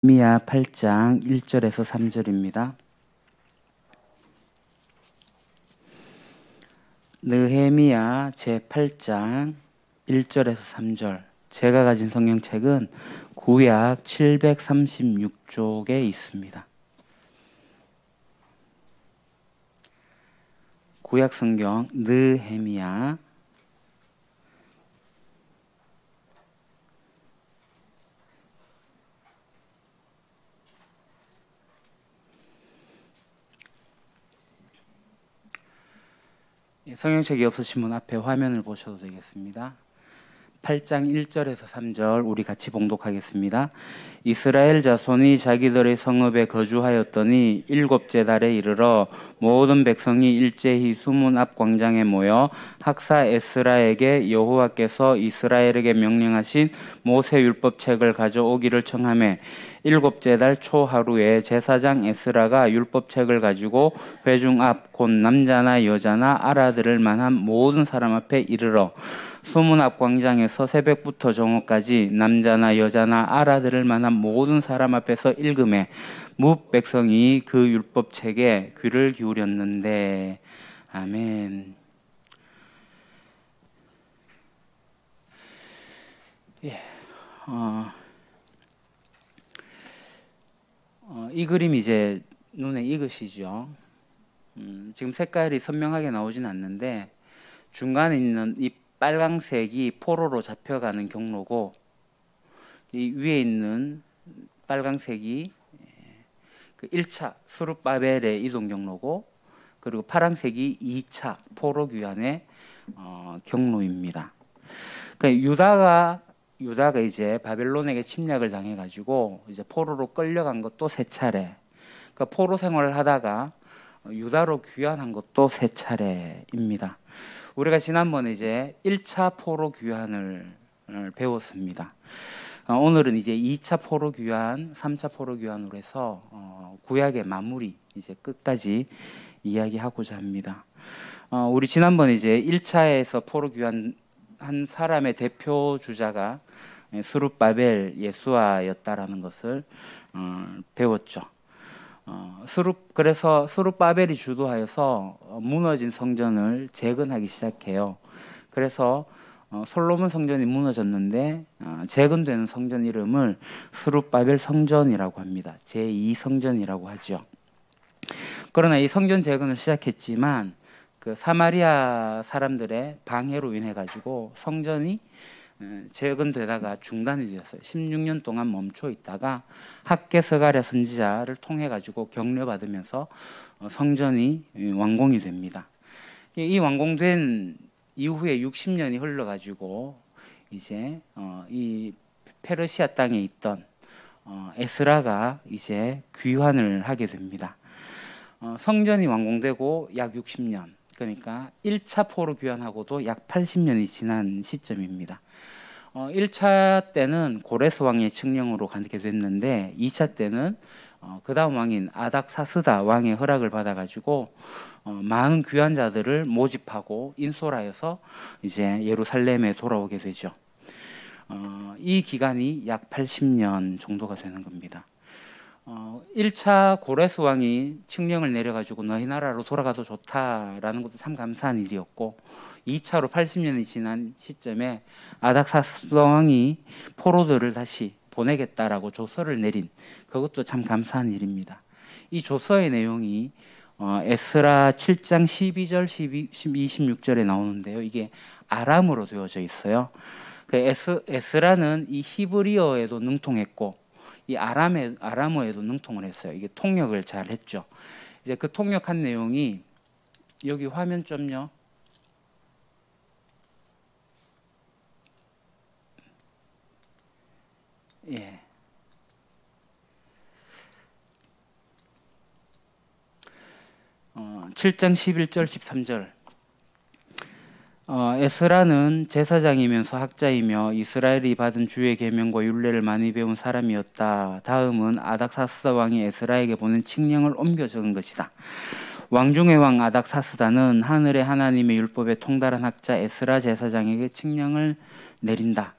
느헤미야 8장 1절에서 3절입니다. 느헤미야 제8장 1절에서 3절. 제가 가진 성경책은 구약 736쪽에 있습니다. 구약 성경 느헤미야 성경책이 없으신 분 앞에 화면을 보셔도 되겠습니다. 8장 1절에서 3절 우리 같이 봉독하겠습니다. 이스라엘 자손이 자기들의 성읍에 거주하였더니 일곱째 달에 이르러 모든 백성이 일제히 수문 앞 광장에 모여 학사 에스라에게 여호와께서 이스라엘에게 명령하신 모세 율법책을 가져오기를 청하매 일곱째 달 초 하루에 제사장 에스라가 율법책을 가지고 회중 앞 곧 남자나 여자나 알아들을 만한 모든 사람 앞에 이르러 수문 앞 광장에서 새벽부터 정오까지 남자나 여자나 알아들을 만한 모든 사람 앞에서 읽음에 뭇 백성이 그 율법책에 귀를 기울였는데. 아멘. 이 그림 이제 눈에 익으시죠? 지금 색깔이 선명하게 나오진 않는데 중간에 있는 이 빨강색이 포로로 잡혀가는 경로고, 이 위에 있는 빨강색이 그 1차 스룹바벨의 이동 경로고, 그리고 파란색이 2차 포로 귀환의 경로입니다. 그러니까 유다가 이제 바벨론에게 침략을 당해가지고 이제 포로로 끌려간 것도 3차례. 그러니까 포로 생활을 하다가 유다로 귀환한 것도 3차례입니다. 우리가 지난번에 이제 1차 포로 귀환을 배웠습니다. 오늘은 이제 2차 포로 귀환, 3차 포로 귀환으로 해서 구약의 마무리, 이제 끝까지 이야기하고자 합니다. 우리 지난번에 이제 1차에서 포로 귀환한 사람의 대표 주자가 스룹바벨 예수아였다라는 것을 배웠죠. 그래서 스룹바벨이 주도하여서 무너진 성전을 재건하기 시작해요. 그래서 솔로몬 성전이 무너졌는데 재건되는 성전 이름을 스룹바벨 성전이라고 합니다. 제2성전이라고 하죠. 그러나 이 성전 재건을 시작했지만 그 사마리아 사람들의 방해로 인해 가지고 성전이 재건되다가 중단이 되었어요. 16년 동안 멈춰 있다가 학개서가랴 선지자를 통해 가지고 격려받으면서 성전이 완공이 됩니다. 이 완공된 이후에 60년이 흘러 가지고 이제 이 페르시아 땅에 있던 에스라가 이제 귀환을 하게 됩니다. 성전이 완공되고 약 60년, 그러니까 1차 포로 귀환하고도 약 80년이 지난 시점입니다. 1차 때는 고레스 왕의 칙령으로 가게 됐는데 2차 때는 그 다음 왕인 아닥사스다 왕의 허락을 받아가지고 많은 귀환자들을 모집하고 인솔하여서 이제 예루살렘에 돌아오게 되죠. 이 기간이 약 80년 정도가 되는 겁니다. 1차 고레스 왕이 칙령을 내려가지고 너희 나라로 돌아가도 좋다라는 것도 참 감사한 일이었고, 2차로 80년이 지난 시점에 아닥사스 왕이 포로들을 다시 보내겠다라고 조서를 내린, 그것도 참 감사한 일입니다. 이 조서의 내용이 에스라 7장 12절, 26절에 나오는데요. 이게 아람어로 되어져 있어요. 에스라는 이 히브리어에도 능통했고 이 아람어에도 능통을 했어요. 이게 통역을 잘 했죠. 이제 그 통역한 내용이 여기 화면 좀요. 예. 어, 7장 11절 13절. 에스라는 제사장이면서 학자이며 이스라엘이 받은 주의 계명과 율례를 많이 배운 사람이었다. 다음은 아닥사스다 왕이 에스라에게 보낸 칙령을 옮겨 적은 것이다. 왕 중의 왕 아닥사스다는 하늘의 하나님의 율법에 통달한 학자 에스라 제사장에게 칙령을 내린다.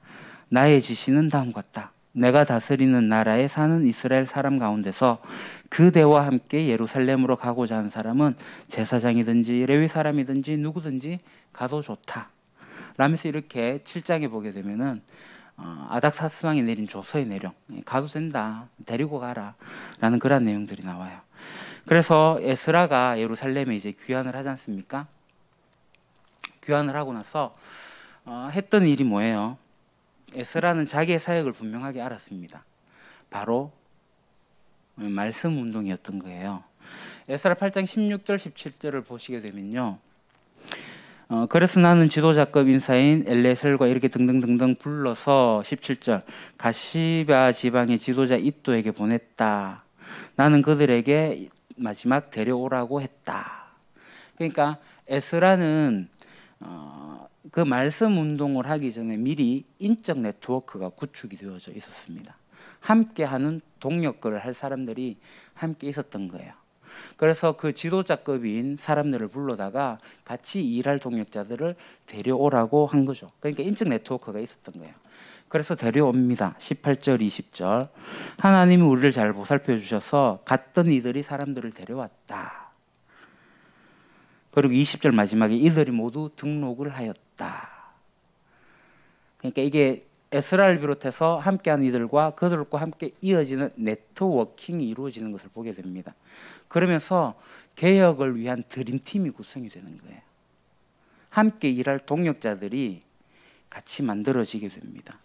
나의 지시는 다음과 같다. 내가 다스리는 나라에 사는 이스라엘 사람 가운데서 그대와 함께 예루살렘으로 가고자 하는 사람은 제사장이든지 레위 사람이든지 누구든지 가도 좋다 라면서 이렇게 7장에 보게 되면은 아닥사스왕이 내린 조서의 내용, 가도 된다, 데리고 가라 라는 그런 내용들이 나와요. 그래서 에스라가 예루살렘에 이제 귀환을 하지 않습니까? 귀환을 하고 나서 했던 일이 뭐예요? 에스라는 자기의 사역을 분명하게 알았습니다. 바로 말씀 운동이었던 거예요. 에스라 8장 16절 17절을 보시게 되면요, 그래서 나는 지도자급 인사인 엘레셀과 이렇게 등등등등 불러서 17절 가시바 지방의 지도자 이또에게 보냈다. 나는 그들에게 마지막 데려오라고 했다. 그러니까 에스라는 그 말씀 운동을 하기 전에 미리 인적 네트워크가 구축이 되어져 있었습니다. 함께하는 동력을 할 사람들이 함께 있었던 거예요. 그래서 그 지도자급인 사람들을 불러다가 같이 일할 동력자들을 데려오라고 한 거죠. 그러니까 인적 네트워크가 있었던 거예요. 그래서 데려옵니다. 18절 20절 하나님이 우리를 잘 보살펴 주셔서 갔던 이들이 사람들을 데려왔다. 그리고 20절 마지막에 이들이 모두 등록을 하였다. 그러니까 이게 에스라를 비롯해서 함께하는 이들과 그들과 함께 이어지는 네트워킹이 이루어지는 것을 보게 됩니다. 그러면서 개혁을 위한 드림팀이 구성이 되는 거예요. 함께 일할 동력자들이 같이 만들어지게 됩니다.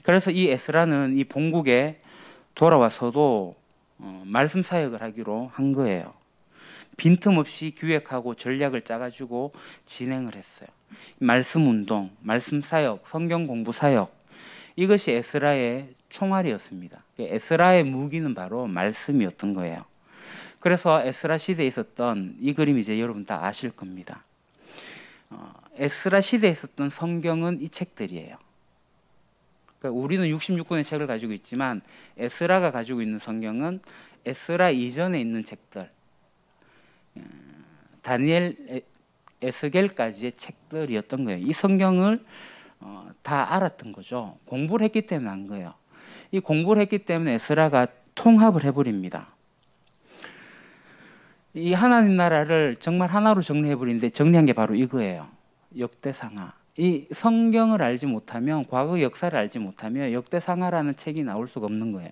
그래서 이 에스라는 이 본국에 돌아와서도 말씀 사역을 하기로 한 거예요. 빈틈없이 기획하고 전략을 짜가지고 진행을 했어요. 말씀 운동, 말씀 사역, 성경 공부 사역, 이것이 에스라의 총알이었습니다. 에스라의 무기는 바로 말씀이었던 거예요. 그래서 에스라 시대에 있었던 이 그림 이제 여러분 다 아실 겁니다. 에스라 시대에 있었던 성경은 이 책들이에요. 그러니까 우리는 66권의 책을 가지고 있지만 에스라가 가지고 있는 성경은 에스라 이전에 있는 책들, 다니엘, 에스겔까지의 책들이었던 거예요. 이 성경을 다 알았던 거죠. 공부를 했기 때문에 한 거예요. 이 공부를 했기 때문에 에스라가 통합을 해버립니다. 이 하나님 나라를 정말 하나로 정리해버리는데 정리한 게 바로 이거예요. 역대상하. 이 성경을 알지 못하면, 과거 역사를 알지 못하면 역대상하라는 책이 나올 수가 없는 거예요.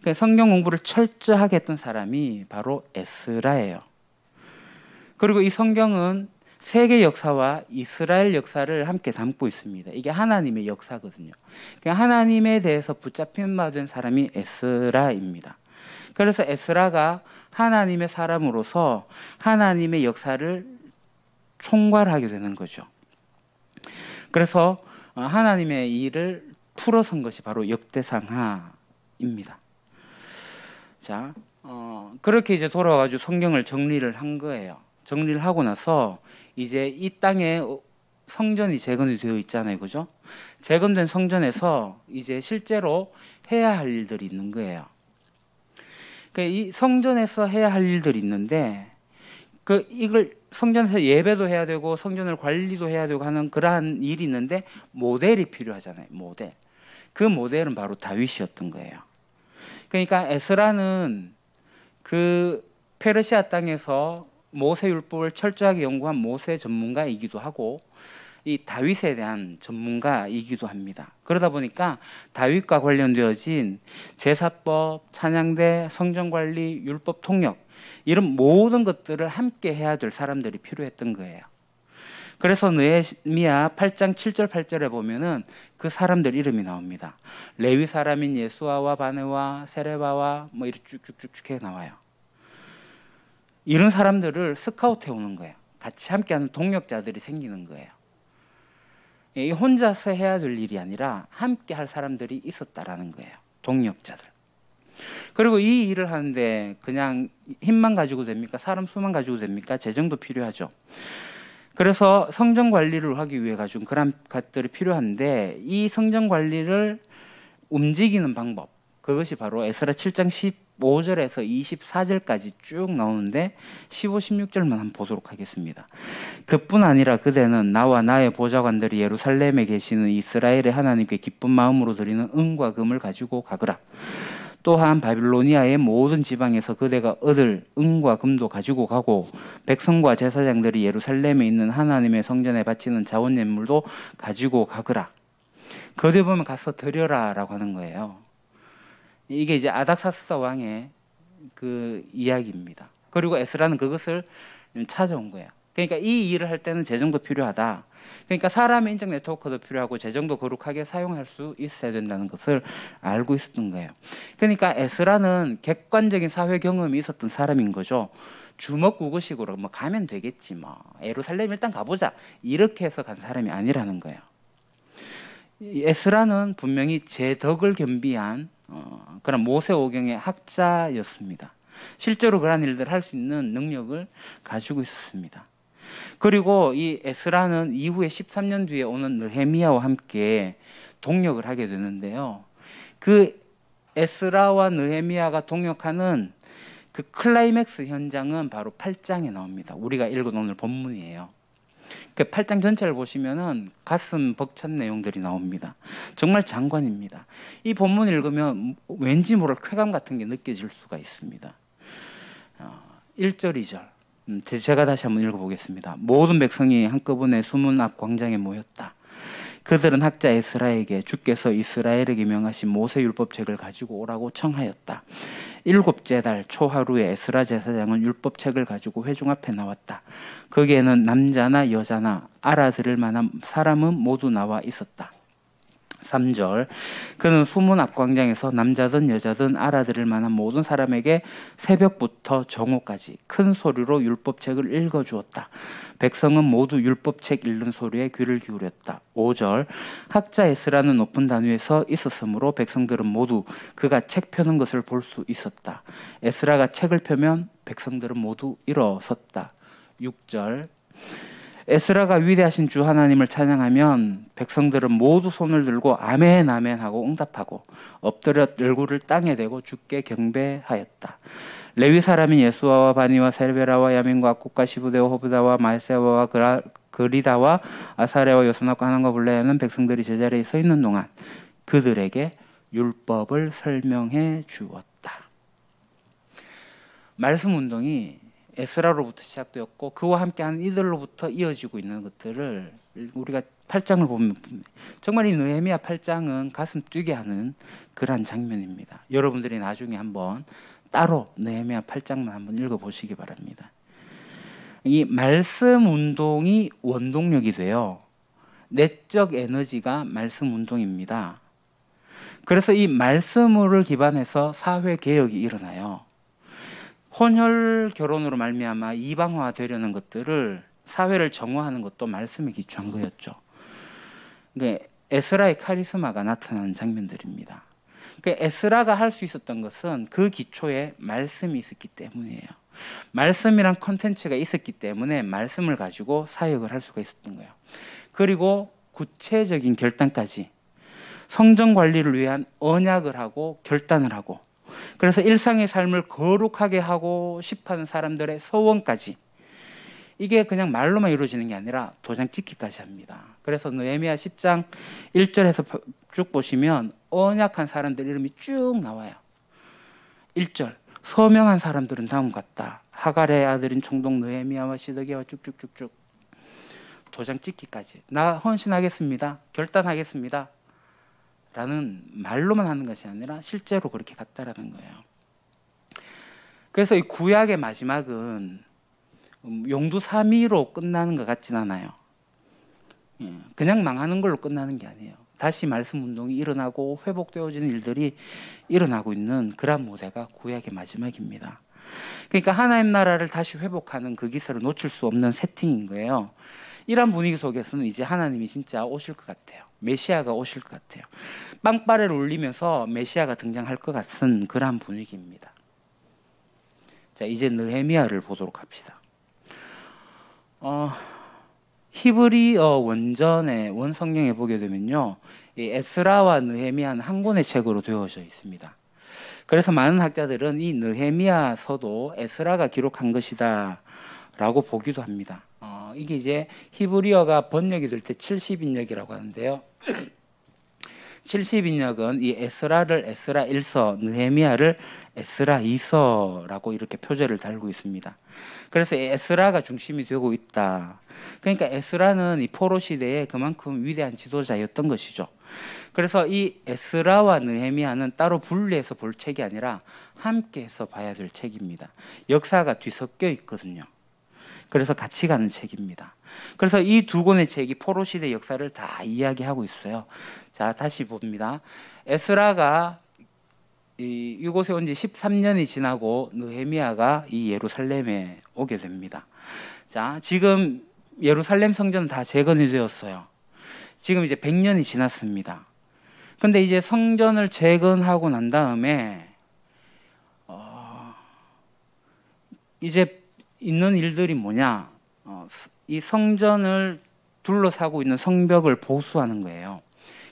그러니까 성경 공부를 철저하게 했던 사람이 바로 에스라예요. 그리고 이 성경은 세계 역사와 이스라엘 역사를 함께 담고 있습니다. 이게 하나님의 역사거든요. 그러니까 하나님에 대해서 붙잡힌 맞은 사람이 에스라입니다. 그래서 에스라가 하나님의 사람으로서 하나님의 역사를 총괄하게 되는 거죠. 그래서 하나님의 일을 풀어선 것이 바로 역대상하입니다. 자, 그렇게 이제 돌아와가지고 성경을 정리를 한 거예요. 정리를 하고 나서 이제 이 땅에 성전이 재건이 되어 있잖아요, 그죠? 재건된 성전에서 이제 실제로 해야 할 일들이 있는 거예요. 그러니까 이 성전에서 해야 할 일들이 있는데 이걸 성전에서 예배도 해야 되고 성전을 관리도 해야 되고 하는 그러한 일이 있는데 모델이 필요하잖아요. 모델. 그 모델은 바로 다윗이었던 거예요. 그러니까 에스라는 그 페르시아 땅에서 모세 율법을 철저하게 연구한 모세 전문가이기도 하고 이 다윗에 대한 전문가이기도 합니다. 그러다 보니까 다윗과 관련되어진 제사법, 찬양대, 성전관리, 율법 통역 이런 모든 것들을 함께 해야 될 사람들이 필요했던 거예요. 그래서 느헤미야 8장 7절 8절에 보면은 그 사람들 이름이 나옵니다. 레위 사람인 예수아와 바네와 세레바와 뭐 이렇게 쭉쭉쭉 해 나와요. 이런 사람들을 스카우트해 오는 거예요. 같이 함께하는 동력자들이 생기는 거예요. 이 혼자서 해야 될 일이 아니라 함께 할 사람들이 있었다라는 거예요. 동력자들. 그리고 이 일을 하는데 그냥 힘만 가지고 됩니까? 사람 수만 가지고 됩니까? 재정도 필요하죠. 그래서 성전 관리를 하기 위해 가지고 그런 것들이 필요한데 이 성전 관리를 움직이는 방법, 그것이 바로 에스라 7장 15절에서 24절까지 쭉 나오는데 15, 16절만 한번 보도록 하겠습니다. 그뿐 아니라 그대는 나와 나의 보좌관들이 예루살렘에 계시는 이스라엘의 하나님께 기쁜 마음으로 드리는 은과 금을 가지고 가거라. 또한 바빌로니아의 모든 지방에서 그대가 얻을 은과 금도 가지고 가고 백성과 제사장들이 예루살렘에 있는 하나님의 성전에 바치는 자원 예물도 가지고 가거라. 거기에 보면 가서 드려라라고 하는 거예요. 이게 이제 아닥사스다 왕의 그 이야기입니다. 그리고 에스라는 그것을 찾아온 거예요. 그러니까 이 일을 할 때는 재정도 필요하다. 그러니까 사람의 인적 네트워크도 필요하고 재정도 거룩하게 사용할 수 있어야 된다는 것을 알고 있었던 거예요. 그러니까 에스라는 객관적인 사회 경험이 있었던 사람인 거죠. 주먹구구식으로 뭐 가면 되겠지 뭐 예루살렘 일단 가보자 이렇게 해서 간 사람이 아니라는 거예요. 에스라는 분명히 제덕을 겸비한 그런 모세오경의 학자였습니다. 실제로 그러한 일들을 할 수 있는 능력을 가지고 있었습니다. 그리고 이 에스라는 이후에 13년 뒤에 오는 느헤미야와 함께 동역을 하게 되는데요. 그 에스라와 느헤미야가 동역하는 그 클라이맥스 현장은 바로 8장에 나옵니다. 우리가 읽은 오늘 본문이에요. 그 8장 전체를 보시면은 가슴 벅찬 내용들이 나옵니다. 정말 장관입니다. 이 본문 읽으면 왠지 모를 쾌감 같은 게 느껴질 수가 있습니다. 1절, 2절. 제가 다시 한번 읽어보겠습니다. 모든 백성이 한꺼번에 수문 앞 광장에 모였다. 그들은 학자 에스라에게 주께서 이스라엘에게 명하신 모세 율법책을 가지고 오라고 청하였다. 7째 달 초하루에 에스라 제사장은 율법책을 가지고 회중 앞에 나왔다. 거기에는 남자나 여자나 알아들을 만한 사람은 모두 나와 있었다. 3절 그는 수문 앞 광장에서 남자든 여자든 알아들을 만한 모든 사람에게 새벽부터 정오까지 큰 소리로 율법책을 읽어주었다. 백성은 모두 율법책 읽는 소리에 귀를 기울였다. 5절 학자 에스라는 높은 단위에 서 있었으므로 백성들은 모두 그가 책 펴는 것을 볼 수 있었다. 에스라가 책을 펴면 백성들은 모두 일어섰다. 6절 에스라가 위대하신 주 하나님을 찬양하면 백성들은 모두 손을 들고 아멘 아멘 하고 응답하고 엎드려 얼굴을 땅에 대고 주께 경배하였다. 레위 사람인 예수아와 바니와 셀베라와 야민과 악국과 시부대와 호브다와 마세와와 그리다와 아사레와 요선악과 하난과 블레야는 백성들이 제자리에 서 있는 동안 그들에게 율법을 설명해 주었다. 말씀 운동이 에스라로부터 시작되었고 그와 함께하는 이들로부터 이어지고 있는 것들을 우리가 8장을 보면 정말 이 느헤미야 8장은 가슴 뛰게 하는 그러한 장면입니다. 여러분들이 나중에 한번 따로 느헤미야 8장만 한번 읽어보시기 바랍니다. 이 말씀 운동이 원동력이 돼요. 내적 에너지가 말씀 운동입니다. 그래서 이 말씀을 기반해서 사회 개혁이 일어나요. 혼혈 결혼으로 말미암아 이방화 되려는 것들을 사회를 정화하는 것도 말씀에 기초한 거였죠. 그러니까 에스라의 카리스마가 나타나는 장면들입니다. 그러니까 에스라가 할 수 있었던 것은 그 기초에 말씀이 있었기 때문이에요. 말씀이란 컨텐츠가 있었기 때문에 말씀을 가지고 사역을 할 수가 있었던 거예요. 그리고 구체적인 결단까지 성전 관리를 위한 언약을 하고 결단을 하고 그래서 일상의 삶을 거룩하게 하고 싶어하는 사람들의 소원까지 이게 그냥 말로만 이루어지는 게 아니라 도장 찍기까지 합니다. 그래서 느헤미야 10장 1절에서 쭉 보시면 언약한 사람들 이름이 쭉 나와요. 1절 서명한 사람들은 다음과 같다. 하갈의 아들인 총독 느헤미야와 시드기야와 쭉쭉쭉쭉 도장 찍기까지 나 헌신하겠습니다. 결단하겠습니다. 라는 말로만 하는 것이 아니라 실제로 그렇게 갔다라는 거예요. 그래서 이 구약의 마지막은 용두사미로 끝나는 것 같진 않아요. 그냥 망하는 걸로 끝나는 게 아니에요. 다시 말씀 운동이 일어나고 회복되어지는 일들이 일어나고 있는 그런 무대가 구약의 마지막입니다. 그러니까 하나님 나라를 다시 회복하는 그 기세를 놓칠 수 없는 세팅인 거예요. 이런 분위기 속에서는 이제 하나님이 진짜 오실 것 같아요. 메시아가 오실 것 같아요. 빵빠레를 울리면서 메시아가 등장할 것 같은 그러한 분위기입니다. 자, 이제 느헤미야를 보도록 합시다. 히브리어 원전의 원성경에 보게 되면요, 이 에스라와 느헤미야는 한 권의 책으로 되어져 있습니다. 그래서 많은 학자들은 이 느헤미야서도 에스라가 기록한 것이다라고 보기도 합니다. 이게 이제 히브리어가 번역이 될 때 70인역이라고 하는데요. 70인역은 이 에스라를 에스라 1서, 느헤미야를 에스라 2서라고 이렇게 표제를 달고 있습니다. 그래서 에스라가 중심이 되고 있다. 그러니까 에스라는 이 포로 시대에 그만큼 위대한 지도자였던 것이죠. 그래서 이 에스라와 느헤미야는 따로 분리해서 볼 책이 아니라 함께해서 봐야 될 책입니다. 역사가 뒤섞여 있거든요. 그래서 같이 가는 책입니다. 그래서 이 두 권의 책이 포로 시대 역사를 다 이야기하고 있어요. 자, 다시 봅니다. 에스라가 이곳에 온 지 13년이 지나고 느헤미야가 이 예루살렘에 오게 됩니다. 자, 지금 예루살렘 성전은 다 재건이 되었어요. 지금 이제 100년이 지났습니다. 근데 이제 성전을 재건하고 난 다음에 이제 있는 일들이 뭐냐? 이 성전을 둘러싸고 있는 성벽을 보수하는 거예요.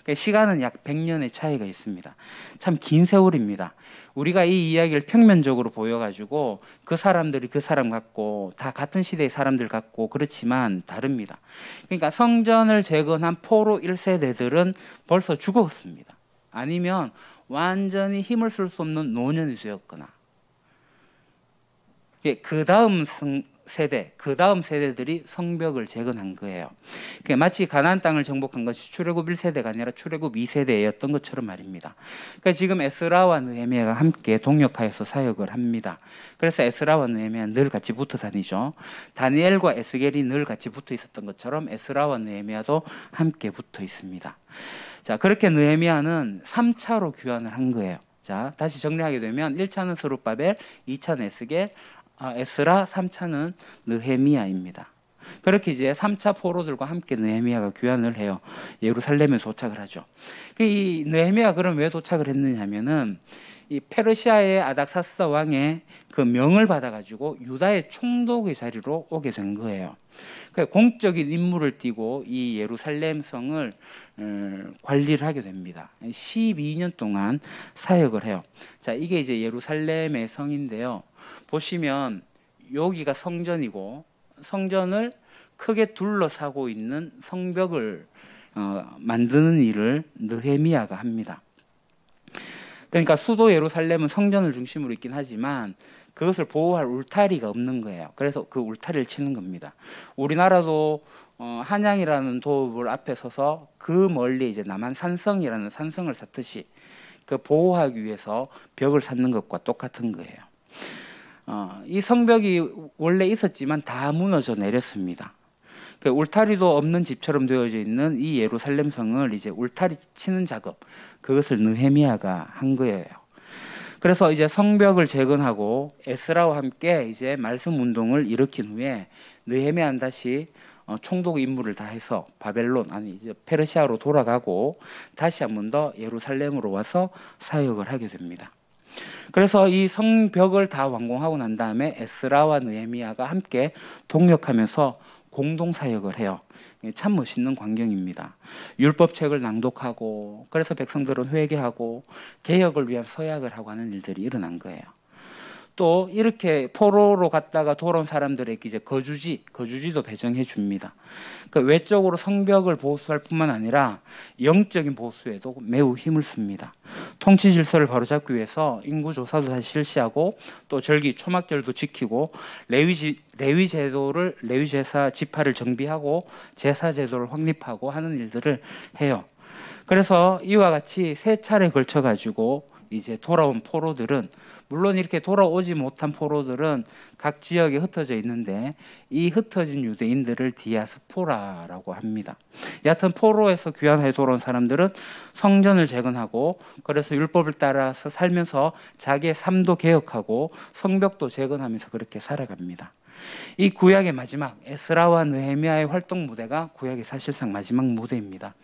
그러니까 시간은 약 100년의 차이가 있습니다. 참 긴 세월입니다. 우리가 이 이야기를 평면적으로 보여가지고 그 사람들이 그 사람 같고 다 같은 시대의 사람들 같고 그렇지만 다릅니다. 그러니까 성전을 재건한 포로 1세대들은 벌써 죽었습니다. 아니면 완전히 힘을 쓸 수 없는 노년이 되었거나 그 다음 세대, 그 다음 세대들이 성벽을 재건한 거예요. 마치 가나안 땅을 정복한 것이 출애굽 1세대가 아니라 출애굽 2세대였던 것처럼 말입니다. 그러니까 지금 에스라와 느헤미야가 함께 동역하여서 사역을 합니다. 그래서 에스라와 느헤미야는 늘 같이 붙어 다니죠. 다니엘과 에스겔이 늘 같이 붙어 있었던 것처럼 에스라와 느헤미야도 함께 붙어 있습니다. 자, 그렇게 느헤미야는 3차로 귀환을 한 거예요. 자, 다시 정리하게 되면 1차는 스룹바벨, 2차는 에스라, 3차는 느헤미야입니다. 그렇게 이제 3차 포로들과 함께 느헤미야가 귀환을 해요. 예루살렘에 도착을 하죠. 이 느헤미야가 그럼 왜 도착을 했느냐면은 이 페르시아의 아닥사스다 왕의 그 명을 받아가지고 유다의 총독의 자리로 오게 된 거예요. 공적인 임무를 띠고 이 예루살렘 성을 관리를 하게 됩니다. 12년 동안 사역을 해요. 자, 이게 이제 예루살렘의 성인데요. 보시면 여기가 성전이고 성전을 크게 둘러싸고 있는 성벽을 만드는 일을 느헤미야가 합니다. 그러니까 수도 예루살렘은 성전을 중심으로 있긴 하지만 그것을 보호할 울타리가 없는 거예요. 그래서 그 울타리를 치는 겁니다. 우리나라도 한양이라는 도읍을 앞에 서서 그 멀리 이제 남한 산성이라는 산성을 쌓듯이 그 보호하기 위해서 벽을 쌓는 것과 똑같은 거예요. 이 성벽이 원래 있었지만 다 무너져 내렸습니다. 그 울타리도 없는 집처럼 되어져 있는 이 예루살렘 성을 이제 울타리 치는 작업, 그것을 느헤미야가 한 거예요. 그래서 이제 성벽을 재건하고 에스라와 함께 이제 말씀 운동을 일으킨 후에 느헤미야는 다시 총독 임무를 다해서 바벨론 아니 이제 페르시아로 돌아가고 다시 한 번 더 예루살렘으로 와서 사역을 하게 됩니다. 그래서 이 성벽을 다 완공하고 난 다음에 에스라와 느헤미야가 함께 동역하면서 공동 사역을 해요. 참 멋있는 광경입니다. 율법책을 낭독하고 그래서 백성들은 회개하고 개혁을 위한 서약을 하고 하는 일들이 일어난 거예요. 또 이렇게 포로로 갔다가 돌아온 사람들에게 이제 거주지도 배정해 줍니다. 그 외적으로 성벽을 보수할 뿐만 아니라 영적인 보수에도 매우 힘을 씁니다. 통치 질서를 바로잡기 위해서 인구 조사도 다시 실시하고 또 절기 초막절도 지키고 레위 제사 지파를 정비하고 제사 제도를 확립하고 하는 일들을 해요. 그래서 이와 같이 세 차례 걸쳐 가지고 이제 돌아온 포로들은 물론 이렇게 돌아오지 못한 포로들은 각 지역에 흩어져 있는데 이 흩어진 유대인들을 디아스포라라고 합니다. 여하튼 포로에서 귀환하여 돌아온 사람들은 성전을 재건하고 그래서 율법을 따라서 살면서 자기의 삶도 개혁하고 성벽도 재건하면서 그렇게 살아갑니다. 이 구약의 마지막 에스라와 느헤미야의 활동 무대가 구약의 사실상 마지막 무대입니다.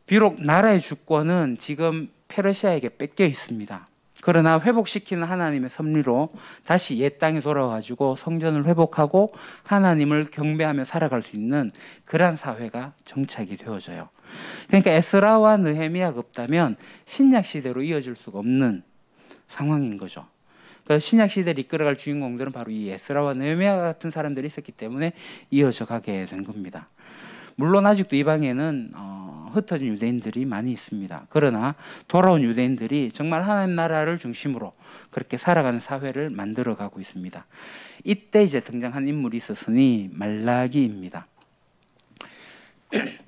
비록 나라의 주권은 지금 페르시아에게 뺏겨 있습니다. 그러나 회복시키는 하나님의 섭리로 다시 옛 땅에 돌아와가지고 성전을 회복하고 하나님을 경배하며 살아갈 수 있는 그러한 사회가 정착이 되어져요. 그러니까 에스라와 느헤미야가 없다면 신약 시대로 이어질 수가 없는 상황인 거죠. 그러니까 신약 시대를 이끌어갈 주인공들은 바로 이 에스라와 느헤미야 같은 사람들이 있었기 때문에 이어져 가게 된 겁니다. 물론 아직도 이방에는 흩어진 유대인들이 많이 있습니다. 그러나 돌아온 유대인들이 정말 하나님 나라를 중심으로 그렇게 살아가는 사회를 만들어가고 있습니다. 이때 이제 등장한 인물이 있었으니 말라기입니다.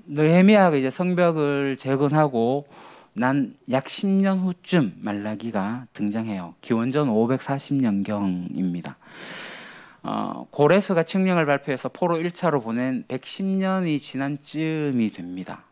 느헤미야가 이제 성벽을 재건하고 난 약 10년 후쯤 말라기가 등장해요. 기원전 540년경입니다. 고레스가 칙령을 발표해서 포로 1차로 보낸 110년이 지난 쯤이 됩니다.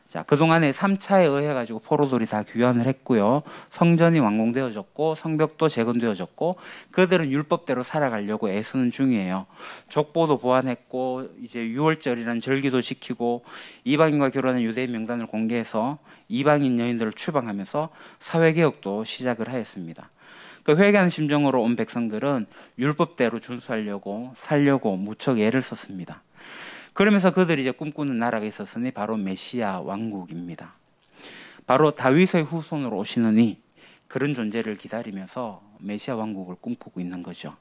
자, 그동안에 3차에 의해 가지고 포로들이 다 귀환을 했고요. 성전이 완공되어졌고 성벽도 재건되어졌고 그들은 율법대로 살아가려고 애쓰는 중이에요. 족보도 보완했고 이제 유월절이라는 절기도 지키고 이방인과 결혼한 유대인 명단을 공개해서 이방인 여인들을 추방하면서 사회개혁도 시작을 하였습니다. 그 회개하는 심정으로 온 백성들은 율법대로 준수하려고 살려고 무척 애를 썼습니다. 그러면서 그들이 이제 꿈꾸는 나라가 있었으니 바로 메시아 왕국입니다. 바로 다윗의 후손으로 오시느니 그런 존재를 기다리면서 메시아 왕국을 꿈꾸고 있는 거죠.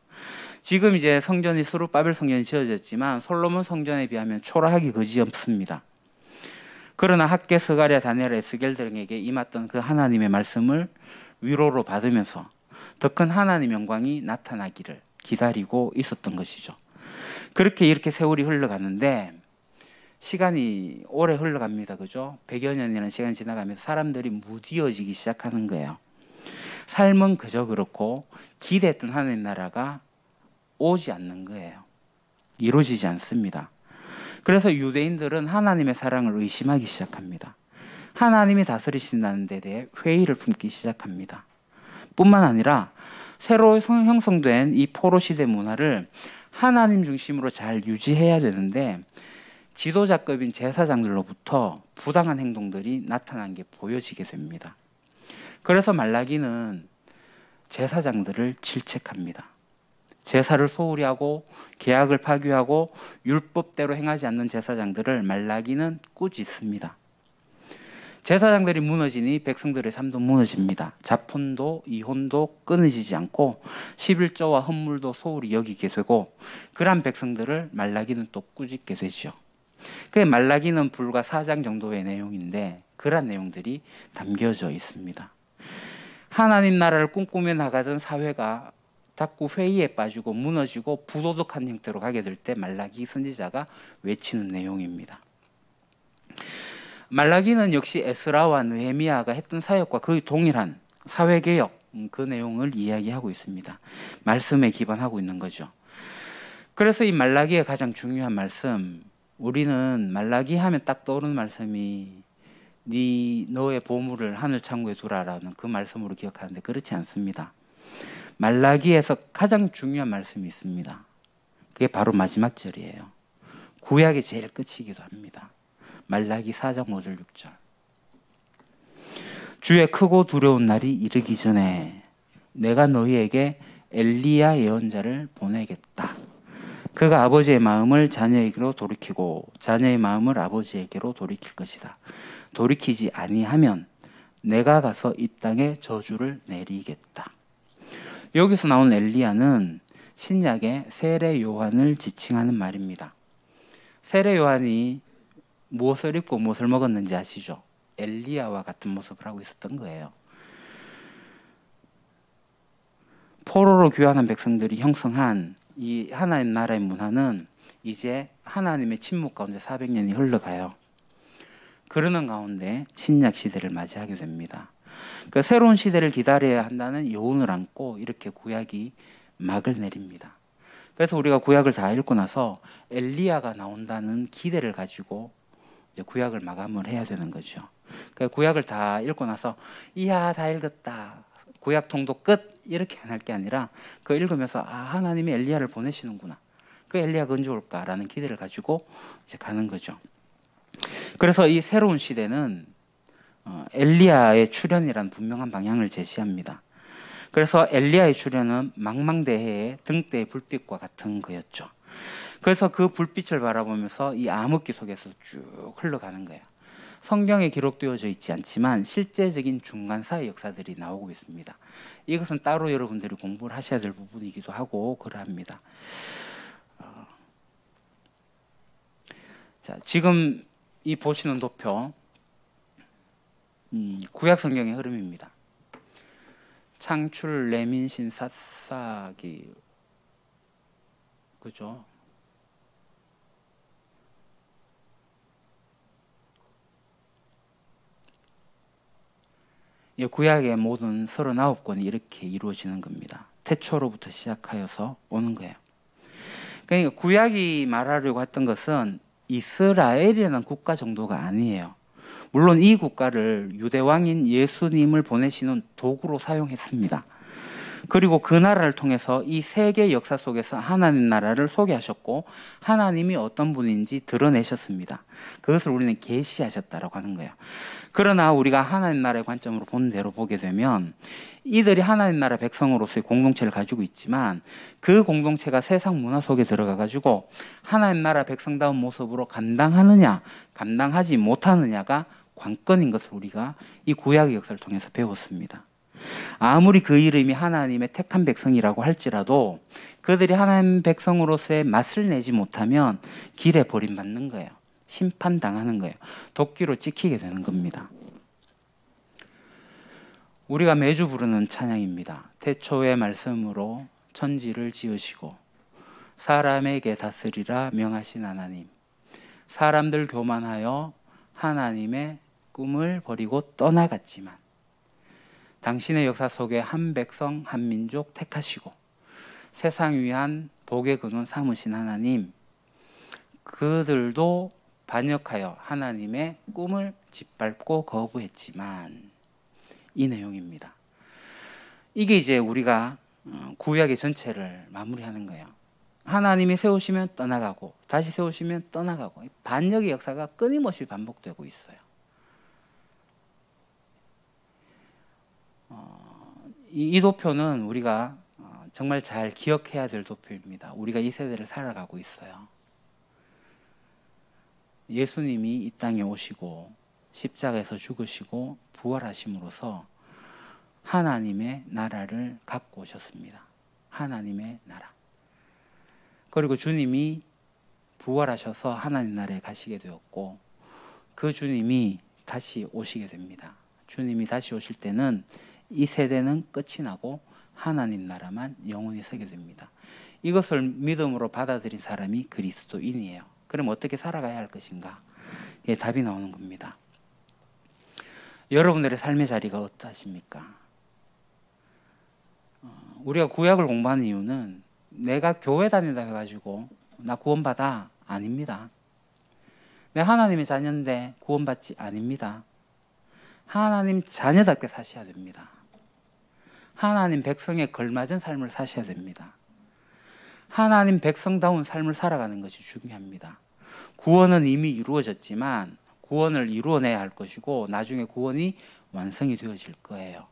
지금 이제 성전이 스룹바벨 성전이 지어졌지만 솔로몬 성전에 비하면 초라하기 그지없습니다. 그러나 학개, 스가랴, 다니엘, 에스겔 등에게 임했던 그 하나님의 말씀을 위로로 받으면서 더 큰 하나님의 영광이 나타나기를 기다리고 있었던 것이죠. 그렇게 이렇게 세월이 흘러가는데 시간이 오래 흘러갑니다. 그죠? 100여 년이라는 시간이 지나가면서 사람들이 무디어지기 시작하는 거예요. 삶은 그저 그렇고 기대했던 하나님 나라가 오지 않는 거예요. 이루어지지 않습니다. 그래서 유대인들은 하나님의 사랑을 의심하기 시작합니다. 하나님이 다스리신다는 데 대해 회의를 품기 시작합니다. 뿐만 아니라 새로 형성된 이 포로 시대 문화를 하나님 중심으로 잘 유지해야 되는데 지도자급인 제사장들로부터 부당한 행동들이 나타난 게 보여지게 됩니다. 그래서 말라기는 제사장들을 질책합니다. 제사를 소홀히 하고 계약을 파기하고 율법대로 행하지 않는 제사장들을 말라기는 꾸짖습니다. 제사장들이 무너지니 백성들의 삶도 무너집니다. 자폰도 이혼도 끊어지지 않고 11조와 헌물도 소홀히 여기게 되고 그러한 백성들을 말라기는 또 꾸짖게 되죠. 그 말라기는 불과 4장 정도의 내용인데 그러한 내용들이 담겨져 있습니다. 하나님 나라를 꿈꾸며 나가던 사회가 자꾸 회의에 빠지고 무너지고 부도덕한 형태로 가게 될 때 말라기 선지자가 외치는 내용입니다. 말라기는 역시 에스라와 느헤미야가 했던 사역과 거의 동일한 사회개혁 그 내용을 이야기하고 있습니다. 말씀에 기반하고 있는 거죠. 그래서 이 말라기의 가장 중요한 말씀, 우리는 말라기 하면 딱 떠오르는 말씀이 너의 보물을 하늘 창고에 두라라는 그 말씀으로 기억하는데 그렇지 않습니다. 말라기에서 가장 중요한 말씀이 있습니다. 그게 바로 마지막 절이에요. 구약의 제일 끝이기도 합니다. 말라기 4장 5절 6절. 주의 크고 두려운 날이 이르기 전에 내가 너희에게 엘리야 예언자를 보내겠다. 그가 아버지의 마음을 자녀에게로 돌이키고 자녀의 마음을 아버지에게로 돌이킬 것이다. 돌이키지 아니하면 내가 가서 이 땅에 저주를 내리겠다. 여기서 나온 엘리야는 신약의 세례 요한을 지칭하는 말입니다. 세례 요한이 무엇을 입고 무엇을 먹었는지 아시죠? 엘리야와 같은 모습을 하고 있었던 거예요. 포로로 귀환한 백성들이 형성한 이 하나님 나라의 문화는 이제 하나님의 침묵 가운데 400년이 흘러가요. 그러는 가운데 신약 시대를 맞이하게 됩니다. 그 새로운 시대를 기다려야 한다는 여운을 안고 이렇게 구약이 막을 내립니다. 그래서 우리가 구약을 다 읽고 나서 엘리야가 나온다는 기대를 가지고 이제 구약을 마감을 해야 되는 거죠. 그 구약을 다 읽고 나서 이야 다 읽었다. 구약 통도 끝 이렇게 안 할 게 아니라 그 읽으면서 하나님이 엘리야를 보내시는구나. 그 엘리야가 언제 올까라는 기대를 가지고 이제 가는 거죠. 그래서 이 새로운 시대는 엘리야의 출현이라는 분명한 방향을 제시합니다. 그래서 엘리야의 출현은 망망대해의 등대의 불빛과 같은 거였죠. 그래서 그 불빛을 바라보면서 이 암흑기 속에서 쭉 흘러가는 거예요. 성경에 기록되어져 있지 않지만 실제적인 중간사의 역사들이 나오고 있습니다. 이것은 따로 여러분들이 공부를 하셔야 될 부분이기도 하고 그러합니다. 자, 지금 이 보시는 도표 구약 성경의 흐름입니다. 창출, 레민신, 사사기, 그죠? 구약의 모든 39권이 이렇게 이루어지는 겁니다. 태초로부터 시작하여서 오는 거예요. 그러니까 구약이 말하려고 했던 것은 이스라엘이라는 국가 정도가 아니에요. 물론 이 국가를 유대왕인 예수님을 보내시는 도구로 사용했습니다. 그리고 그 나라를 통해서 이 세계 역사 속에서 하나님 나라를 소개하셨고 하나님이 어떤 분인지 드러내셨습니다. 그것을 우리는 계시하셨다라고 하는 거예요. 그러나 우리가 하나님 나라의 관점으로 본 대로 보게 되면 이들이 하나님 나라 백성으로서의 공동체를 가지고 있지만 그 공동체가 세상 문화 속에 들어가 가지고 하나님 나라 백성다운 모습으로 감당하느냐 감당하지 못하느냐가 관건인 것을 우리가 이 구약의 역사를 통해서 배웠습니다. 아무리 그 이름이 하나님의 택한 백성이라고 할지라도 그들이 하나님 백성으로서의 맛을 내지 못하면 길에 버림받는 거예요. 심판당하는 거예요. 도끼로 찍히게 되는 겁니다. 우리가 매주 부르는 찬양입니다. 태초의 말씀으로 천지를 지으시고 사람에게 다스리라 명하신 하나님, 사람들 교만하여 하나님의 꿈을 버리고 떠나갔지만 당신의 역사 속에 한 백성 한 민족 택하시고 세상 위한 복의 근원 삼으신 하나님, 그들도 반역하여 하나님의 꿈을 짓밟고 거부했지만, 이 내용입니다. 이게 이제 우리가 구약의 전체를 마무리하는 거예요. 하나님이 세우시면 떠나가고 다시 세우시면 떠나가고 반역의 역사가 끊임없이 반복되고 있어요. 이 도표는 우리가 정말 잘 기억해야 될 도표입니다. 우리가 이 세대를 살아가고 있어요. 예수님이 이 땅에 오시고 십자가에서 죽으시고 부활하심으로써 하나님의 나라를 갖고 오셨습니다. 하나님의 나라. 그리고 주님이 부활하셔서 하나님 나라에 가시게 되었고 그 주님이 다시 오시게 됩니다. 주님이 다시 오실 때는 이 세대는 끝이 나고 하나님 나라만 영원히 서게 됩니다. 이것을 믿음으로 받아들인 사람이 그리스도인이에요. 그럼 어떻게 살아가야 할 것인가? 예, 답이 나오는 겁니다. 여러분들의 삶의 자리가 어떠하십니까? 우리가 구약을 공부하는 이유는 내가 교회 다닌다 해가지고 나 구원받아? 아닙니다. 내가 하나님의 자녀인데 구원받지? 아닙니다. 하나님 자녀답게 사셔야 됩니다. 하나님 백성에 걸맞은 삶을 사셔야 됩니다. 하나님 백성다운 삶을 살아가는 것이 중요합니다. 구원은 이미 이루어졌지만 구원을 이루어내야 할 것이고 나중에 구원이 완성이 되어질 거예요.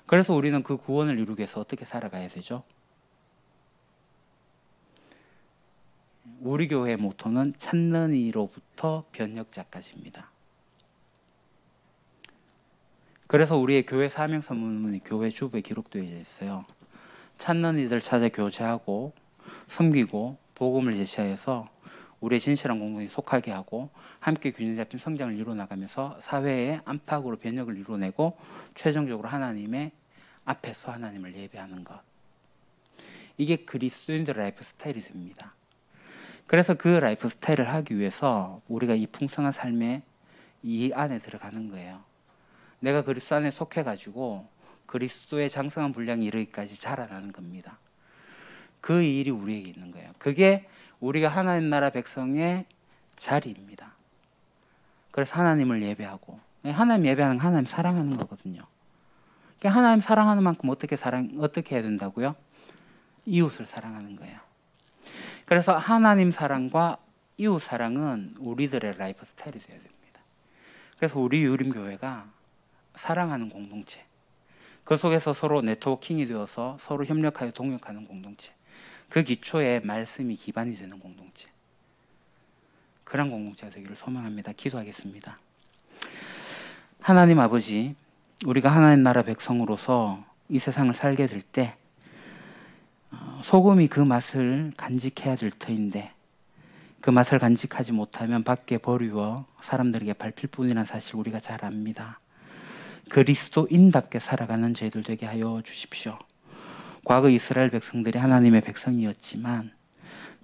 그래서 우리는 그 구원을 이루기 위해서 어떻게 살아가야 되죠? 우리 교회의 모토는 찾는 이로부터 변혁자까지입니다. 그래서 우리의 교회 사명 선문이 교회 주부에 기록되어 있어요. 찾는 이들 찾아 교제하고 섬기고 복음을 제시하여서 우리의 진실한 공동에 속하게 하고 함께 균형 잡힌 성장을 이루어나가면서 사회의 안팎으로 변혁을 이루어내고 최종적으로 하나님의 앞에서 하나님을 예배하는 것. 이게 그리스도인들의 라이프 스타일이 됩니다. 그래서 그 라이프 스타일을 하기 위해서 우리가 이 풍성한 삶에 이 안에 들어가는 거예요. 내가 그리스도 안에 속해가지고 그리스도의 장성한 분량이 이르기까지 자라나는 겁니다. 그 일이 우리에게 있는 거예요. 그게 우리가 하나님 나라 백성의 자리입니다. 그래서 하나님을 예배하고 하나님 예배하는 건 하나님 사랑하는 거거든요. 그러니까 하나님 사랑하는 만큼 어떻게 해야 된다고요? 이웃을 사랑하는 거예요. 그래서 하나님 사랑과 이웃 사랑은 우리들의 라이프 스타일이 되어야 됩니다. 그래서 우리 유림교회가 사랑하는 공동체, 그 속에서 서로 네트워킹이 되어서 서로 협력하여 동역하는 공동체, 그 기초에 말씀이 기반이 되는 공동체, 그런 공동체가 되기를 소망합니다. 기도하겠습니다. 하나님 아버지, 우리가 하나님 나라 백성으로서 이 세상을 살게 될 때 소금이 그 맛을 간직해야 될 터인데 그 맛을 간직하지 못하면 밖에 버리워 사람들에게 밟힐 뿐이라는 사실 우리가 잘 압니다. 그리스도인답게 살아가는 저희들 되게 하여 주십시오. 과거 이스라엘 백성들이 하나님의 백성이었지만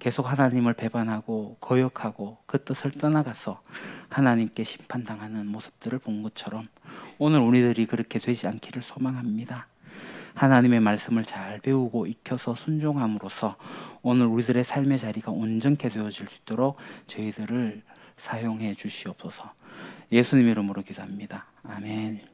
계속 하나님을 배반하고 거역하고 그 뜻을 떠나가서 하나님께 심판당하는 모습들을 본 것처럼 오늘 우리들이 그렇게 되지 않기를 소망합니다. 하나님의 말씀을 잘 배우고 익혀서 순종함으로써 오늘 우리들의 삶의 자리가 온전케 되어질 수 있도록 저희들을 사용해 주시옵소서. 예수님 이름으로 기도합니다. 아멘.